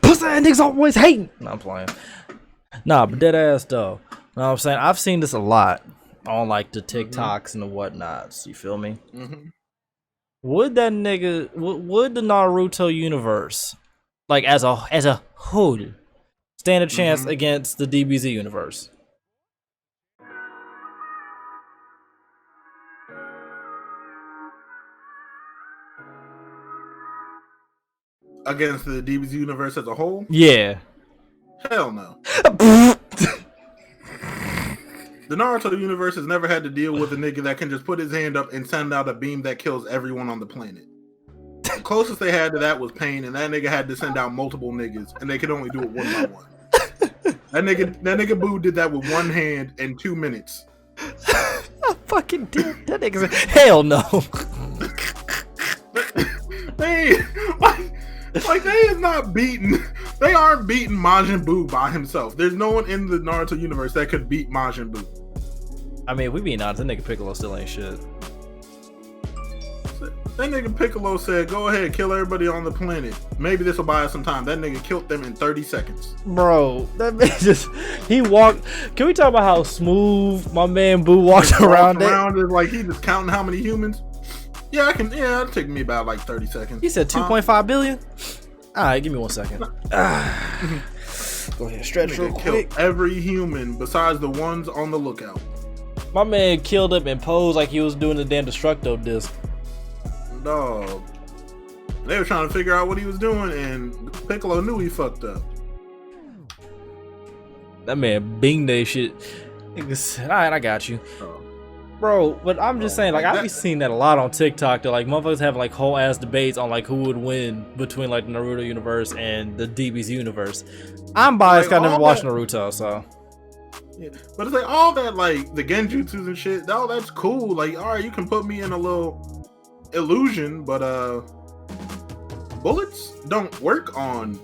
pussy ass niggas always hating. No, I'm playing. Nah, but dead ass though. Know what I'm saying? I've seen this a lot on like the TikToks and the whatnots. You feel me? Would that nigga? Would the Naruto universe, like as a whole, stand a chance against the DBZ universe? Against the DBZ universe as a whole? Yeah. Hell no. The Naruto universe has never had to deal with a nigga that can just put his hand up and send out a beam that kills everyone on the planet. The closest they had to that was Pain, and that nigga had to send out multiple niggas, and they could only do it one by one. That nigga Boo did that with one hand in 2 minutes. I fucking did. That nigga said, hell no. Like they is not beating. They aren't beating Majin Buu by himself. There's no one in the Naruto universe that could beat Majin Buu. I mean, if we being honest, that nigga Piccolo still ain't shit. That nigga Piccolo said, "Go ahead, kill everybody on the planet. Maybe this will buy us some time." That nigga killed them in 30 seconds. Bro, that man he walked. Can we talk about how smooth my man Boo walked around it? Like he just counting how many humans. Yeah, I can. Yeah, it'll take me about like 30 seconds. He said 2.5 billion. All right, give me 1 second. Go ahead, stretch real quick. Killed every human besides the ones on the lookout. My man killed him and posed like he was doing the damn Destructo disc. Dog. They were trying to figure out what he was doing, and Piccolo knew he fucked up. That man binged that shit. Nigga said, all right, I got you. Bro, but I'm just saying, like, I've been seeing that a lot on TikTok. That like motherfuckers have like whole ass debates on like who would win between like the Naruto universe and the DBZ universe. I'm biased, like, I never watched Naruto, so. Yeah, but it's like all that, like the genjutsus and shit. Oh, that's cool. Like, all right, you can put me in a little illusion, but bullets don't work on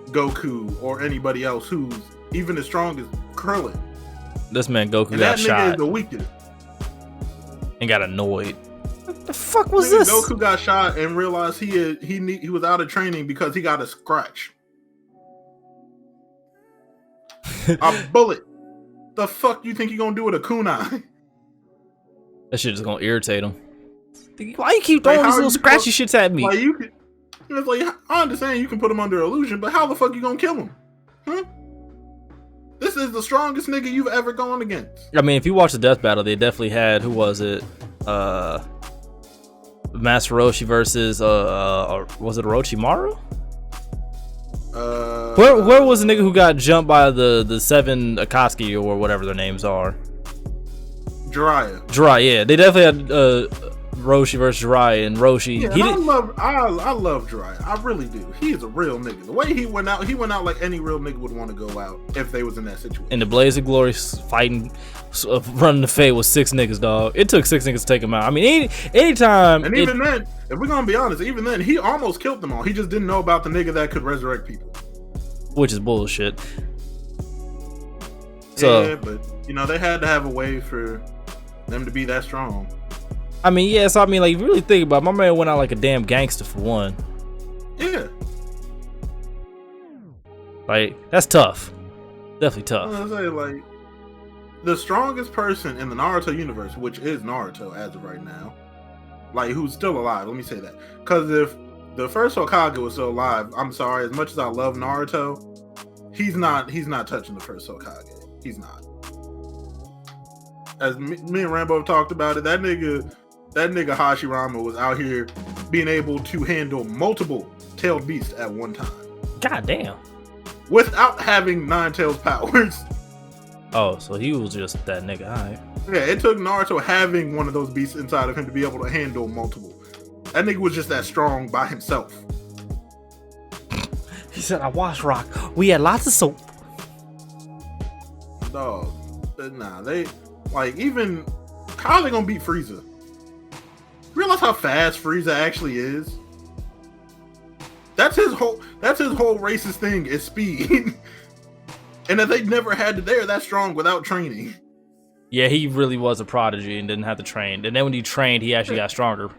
Goku or anybody else who's even as strong as Krillin. This man Goku and got that shot. Nigga is the weakest. And got annoyed. What the fuck was this? Goku got shot and realized he was out of training because he got a scratch. A bullet. The fuck you think you gonna do with a kunai? That shit is gonna irritate him. Why you keep throwing these little scratchy shits at me? Like it's like, I understand you can put him under illusion, but how the fuck you gonna kill him? Huh? This is the strongest nigga you've ever gone against. I mean, if you watch the death battle, they definitely had, who was it? Master Roshi versus was it Orochimaru? Where was the nigga who got jumped by the seven Akatsuki or whatever their names are? Jiraiya, yeah. They definitely had Roshi versus Jiraiya, and Roshi. Yeah, I love Jiraiya. I really do. He is a real nigga. The way he went out like any real nigga would want to go out if they was in that situation. In the Blaze of Glory fighting, running the fade with 6 niggas, dog. It took 6 niggas to take him out. I mean, anytime. And even then, if we're gonna be honest, even then he almost killed them all. He just didn't know about the nigga that could resurrect people. Which is bullshit. So, yeah, but they had to have a way for them to be that strong. I mean, yeah, so I mean, like, if you really think about it, my man went out like a damn gangster for one. Yeah. Like, that's tough. Definitely tough. I was gonna say, like, the strongest person in the Naruto universe, which is Naruto as of right now, like, who's still alive, let me say that. Because if the first Hokage was still alive, I'm sorry, as much as I love Naruto, he's not touching the first Hokage. He's not. As me and Rambo have talked about it, that nigga Hashirama was out here being able to handle multiple tailed beasts at one time. God damn. Without having 9 tails powers. Oh, so he was just that nigga, alright. Yeah, it took Naruto having one of those beasts inside of him to be able to handle multiple. That nigga was just that strong by himself. He said, I washed rock. We had lots of soap. Dog. Nah, they, like, even, how are they gonna beat Frieza? Realize how fast Frieza actually is? That's his whole racist thing is speed. And that they never had to, they're that strong without training. Yeah, he really was a prodigy and didn't have to train. And then when he trained, he actually got stronger.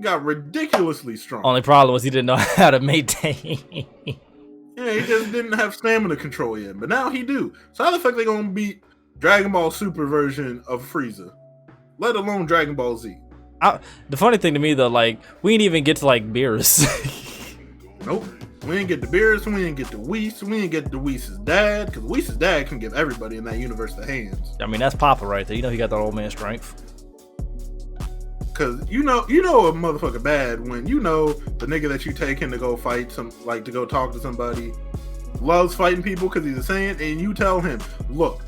Got ridiculously strong. Only problem was he didn't know how to maintain. Yeah, he just didn't have stamina control yet, but now he do. So how the fuck they gonna beat Dragon Ball Super version of Frieza? Let alone Dragon Ball Z. The funny thing to me though, like we didn't even get to like Beerus. Nope. We didn't get the Beerus, we didn't get the Whis, we didn't get the Whis' dad, because Whis' dad can give everybody in that universe the hands. I mean, that's Papa right there. You know he got that old man strength. Cause you know a motherfucker bad when you know the nigga that you taking to go fight to go talk to somebody loves fighting people because he's a Saiyan, and you tell him, look,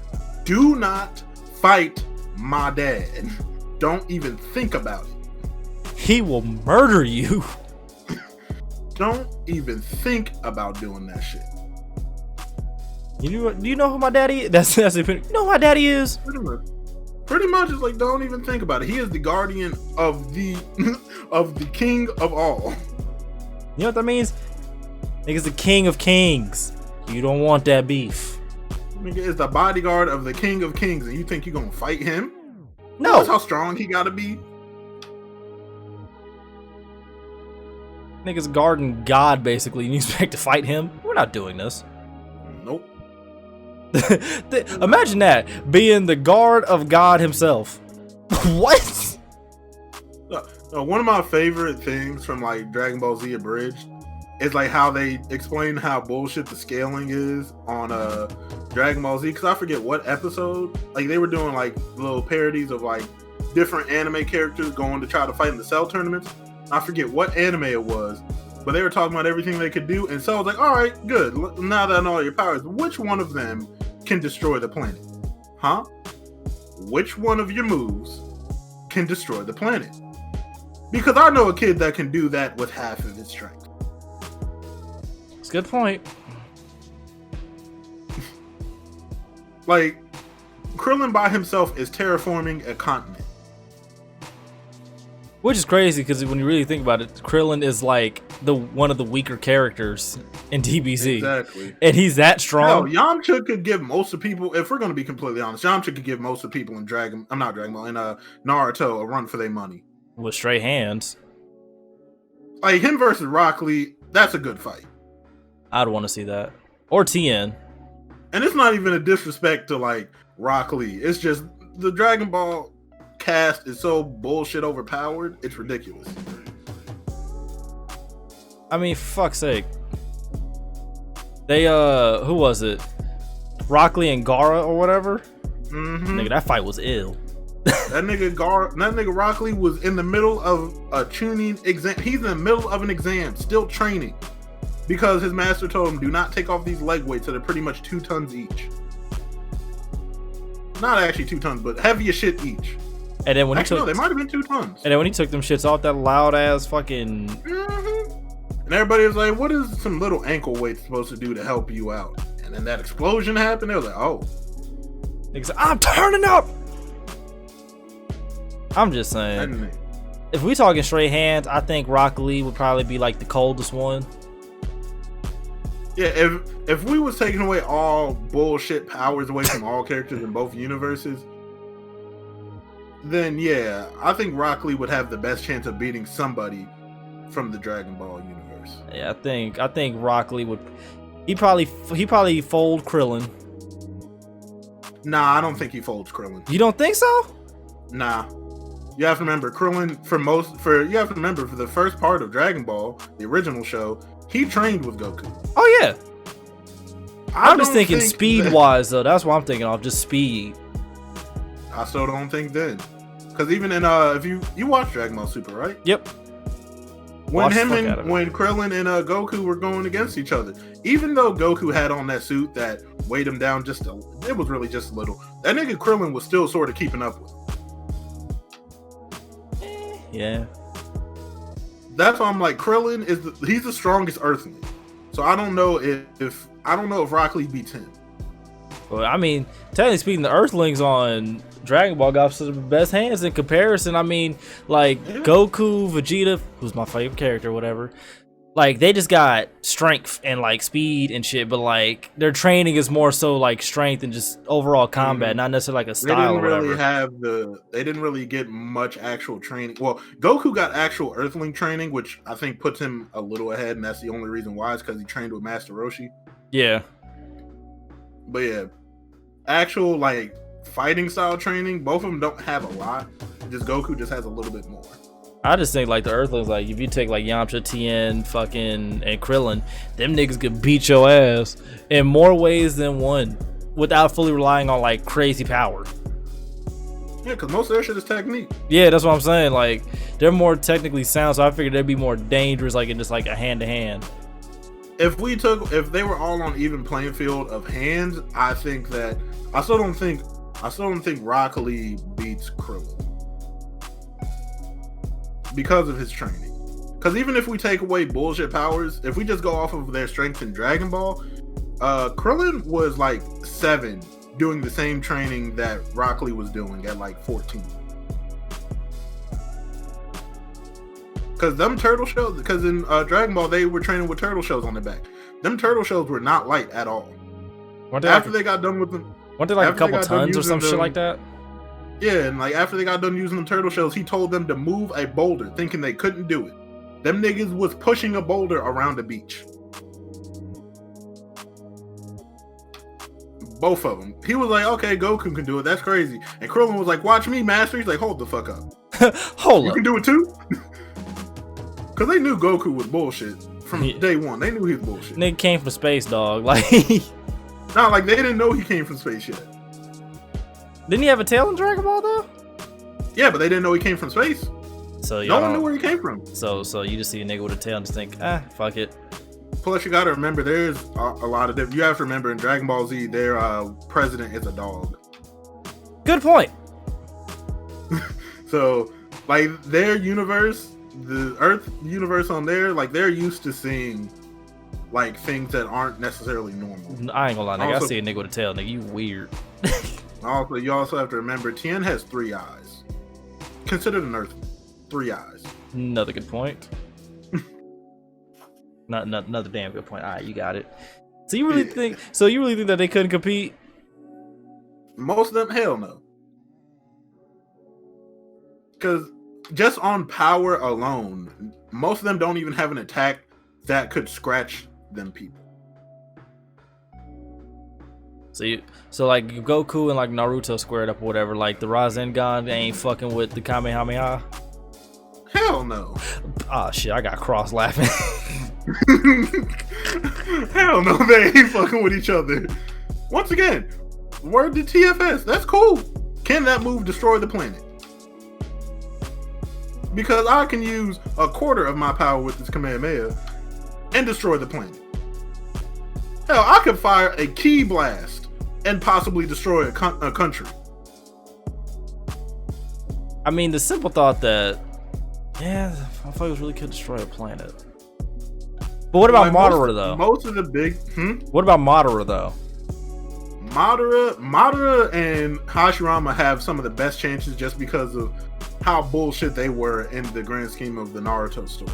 do not fight my dad. Don't even think about it. He will murder you. Don't even think about doing that shit. Do you know who my daddy is? That's the opinion. You know who my daddy is? Pretty much, it's like, don't even think about it. He is the guardian of the of the king of all. You know what that means? Nigga's the king of kings. You don't want that beef. Nigga is the bodyguard of the king of kings, and you think you're gonna fight him? No. That's how strong he gotta be. Nigga's guarding God, basically, and you expect to fight him? We're not doing this. Nope. Imagine that, being the guard of God himself. What? One of my favorite things from like Dragon Ball Z Abridged is like how they explain how bullshit the scaling is on Dragon Ball Z, because I forget what episode. Like they were doing like little parodies of like different anime characters going to try to fight in the Cell tournaments. I forget what anime it was, but they were talking about everything they could do, and so I was like, all right, good. Now that I know all your powers, which one of them can destroy the planet? Huh? Which one of your moves can destroy the planet? Because I know a kid that can do that with half of his strength. That's a good point. Like, Krillin by himself is terraforming a continent. Which is crazy, because when you really think about it, Krillin is like one of the weaker characters in DBZ. Exactly. And he's that strong. Hell, Yamcha could give most of people, if we're going to be completely honest, Yamcha could give most of people in Naruto a run for their money. With straight hands. Like, him versus Rock Lee, that's a good fight. I'd want to see that. Or Tien. And it's not even a disrespect to, like, Rock Lee. It's just the Dragon Ball cast is so bullshit overpowered, it's ridiculous. I mean, for fuck's sake. They, who was it? Rock Lee and Gaara or whatever? Mm-hmm. Nigga, that fight was ill. That nigga Rock Lee was in the middle of a tuning exam. He's in the middle of an exam, still training, because his master told him, do not take off these leg weights that are pretty much 2 tons each. Not actually 2 tons, but heavy as shit each. And then when actually, no, they might have been 2 tons. And then when he took them shits off, that loud ass fucking. Mm-hmm. And everybody was like, what is some little ankle weight supposed to do to help you out? And then that explosion happened. They was like, oh. Niggas, I'm turning up. I'm just saying. If we talking straight hands, I think Rock Lee would probably be like the coldest one. Yeah, if we was taking away all bullshit powers away from all characters in both universes, then yeah, I think Rock Lee would have the best chance of beating somebody from the Dragon Ball universe. Yeah, I think Rock Lee would. He probably fold Krillin. Nah, I don't think he folds Krillin. You don't think so? Nah. You have to remember, Krillin for the first part of Dragon Ball, the original show, he trained with Goku. Oh yeah. I'm just thinking speed wise though. That's what I'm thinking of, just speed. I still don't think then, because even in if you watch Dragon Ball Super, right? Yep. When Krillin and Goku were going against each other, even though Goku had on that suit that weighed him down it was really just a little. That nigga Krillin was still sort of keeping up with. Yeah. That's why I'm like, Krillin he's the strongest Earthling. So I don't know if Rock Lee beats him. Well, I mean, technically speaking, the Earthlings on Dragon Ball got some of the best hands in comparison. I mean, like Goku, Vegeta, who's my favorite character, whatever. Like they just got strength and like speed and shit, but like their training is more so like strength and just overall combat, not necessarily like a style or whatever. They didn't really get much actual training. Well, Goku got actual Earthling training, which I think puts him a little ahead, and that's the only reason why is because he trained with Master Roshi. Yeah. But yeah, actual like fighting style training, both of them don't have a lot. Just Goku just has a little bit more. I just think like the Earthlings, like if you take like Yamcha, Tien, fucking and Krillin, them niggas could beat your ass in more ways than one without fully relying on like crazy power. Yeah, because most of their shit is technique. Yeah, that's what I'm saying. Like they're more technically sound, so I figured they'd be more dangerous, like in just like a hand to hand. If they were all on even playing field of hands, I think that I still don't think Rock Lee beats Krillin because of his training. Because even if we take away bullshit powers, if we just go off of their strength in Dragon Ball, Krillin was like 7 doing the same training that Rock Lee was doing at like 14. Because them turtle shells, because in Dragon Ball they were training with turtle shells on their back. Them turtle shells were not light at all. After they got done with them, weren't they like a couple tons or some shit like that? Yeah, and like after they got done using them turtle shells, he told them to move a boulder, thinking they couldn't do it. Them niggas was pushing a boulder around the beach. Both of them. He was like, okay, Goku can do it. That's crazy. And Krillin was like, watch me, master. He's like, hold the fuck up. Hold up. You can do it too? Because they knew Goku was bullshit from day one. They knew he was bullshit. Nigga came from space, dog. Like, nah, like they didn't know he came from space yet. Didn't he have a tail in Dragon Ball though? Yeah, but they didn't know he came from space. So no one knew where he came from. So you just see a nigga with a tail and just think, fuck it. Plus, you gotta remember, there's a lot of different. You have to remember in Dragon Ball Z, their president is a dog. Good point. So, like their universe, the Earth universe on there, like they're used to seeing like things that aren't necessarily normal. I ain't gonna lie, nigga. I see a nigga with a tail, nigga. You weird. Also, you also have to remember, Tien has 3 eyes. Considered an Earth, 3 eyes. Another good point. Not another damn good point. All right, you got it. So you really think? So you really think that they couldn't compete? Most of them, hell no. Because just on power alone, most of them don't even have an attack that could scratch them people. So like Goku and like Naruto squared up or whatever, like the Rasengan ain't fucking with the Kamehameha. Hell no. Ah shit, I got cross laughing. Hell no, they ain't fucking with each other. Once again, word to TFS, that's cool. Can that move destroy the planet? Because I can use a quarter of my power with this Kamehameha and destroy the planet. Hell, I could fire a key blast and possibly destroy a country. I mean, the simple thought that, yeah, I thought it really could destroy a planet. But what about Madara though? Most of the big, What about Madara though? Madara and Hashirama have some of the best chances just because of how bullshit they were in the grand scheme of the Naruto story.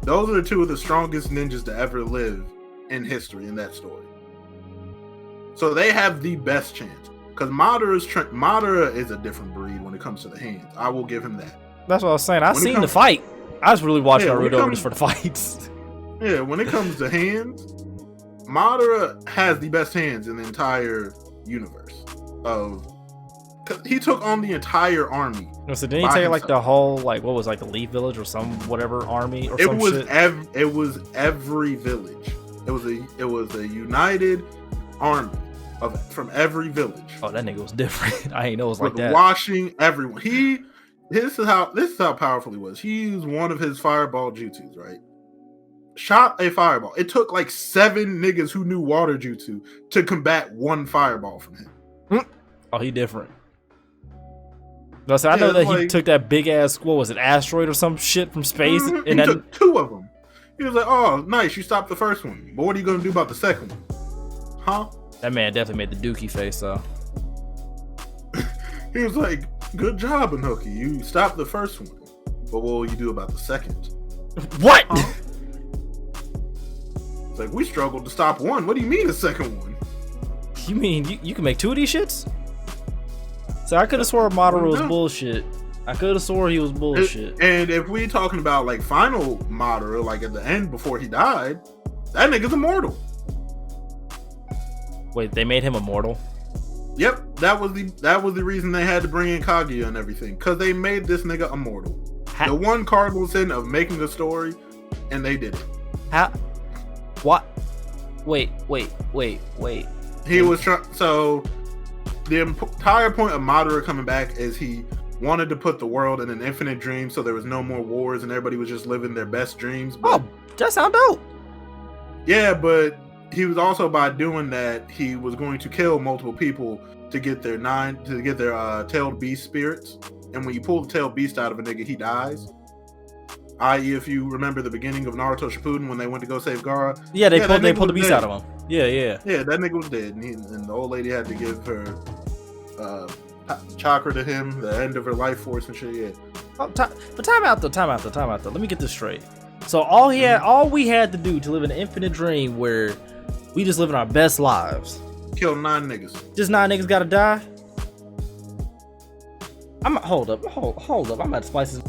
Those are 2 of the strongest ninjas to ever live in history in that story. So they have the best chance. Because Madara is a different breed when it comes to the hands. I will give him that. That's what I was saying. I seen the fight. I just really watched Naruto just for the fights. Yeah, when it comes to hands, Madara has the best hands in the entire universe. Cause he took on the entire army. So didn't he take like the whole, like what was like the Leaf Village or some whatever army or some shit? It was every village. It was a united army from every village. Oh, that nigga was different. I ain't know it was like that. Washing everyone. This is how powerful he was. He used one of his fireball jutsus, right? Shot a fireball. It took like 7 niggas who knew water jutsu to combat 1 fireball from him. Oh, he different. No, so I know that he took that big ass, what was it, asteroid or some shit from space, and he took 2 of them. He was like, "Oh, nice, you stopped the first one, but what are you gonna do about the second one?" Huh? That man definitely made the dookie face though. He was like, "Good job, Inoki. You stopped the first one, but what will you do about the second?" What? Huh? It's like, we struggled to stop 1. What do you mean the second one? You mean you can make 2 of these shits? So I could have swore Madara was bullshit. I could have swore he was bullshit. And if we talking about like final Madara, like at the end before he died, that nigga's immortal. Wait, they made him immortal? Yep, that was the reason they had to bring in Kaguya and everything, because they made this nigga immortal. The one cardinal sin of making a story, and they did it. How? What? Wait. He was trying. So the entire point of Madara coming back is he wanted to put the world in an infinite dream, so there was no more wars and everybody was just living their best dreams. But, that sound dope. Yeah, but he was also, by doing that, he was going to kill multiple people to get their tailed beast spirits. And when you pull the tailed beast out of a nigga, he dies. I.e., if you remember the beginning of Naruto Shippuden when they went to go save Gaara. Yeah, they pulled the beast out of him. Yeah. Yeah, that nigga was dead, and the old lady had to give her chakra to him, the end of her life force and shit. Yeah. But time out though. Let me get this straight. So all we had to do to live an infinite dream where we just living our best lives. Kill 9 niggas. Just 9 niggas gotta die. Hold up. I'm about to spice this.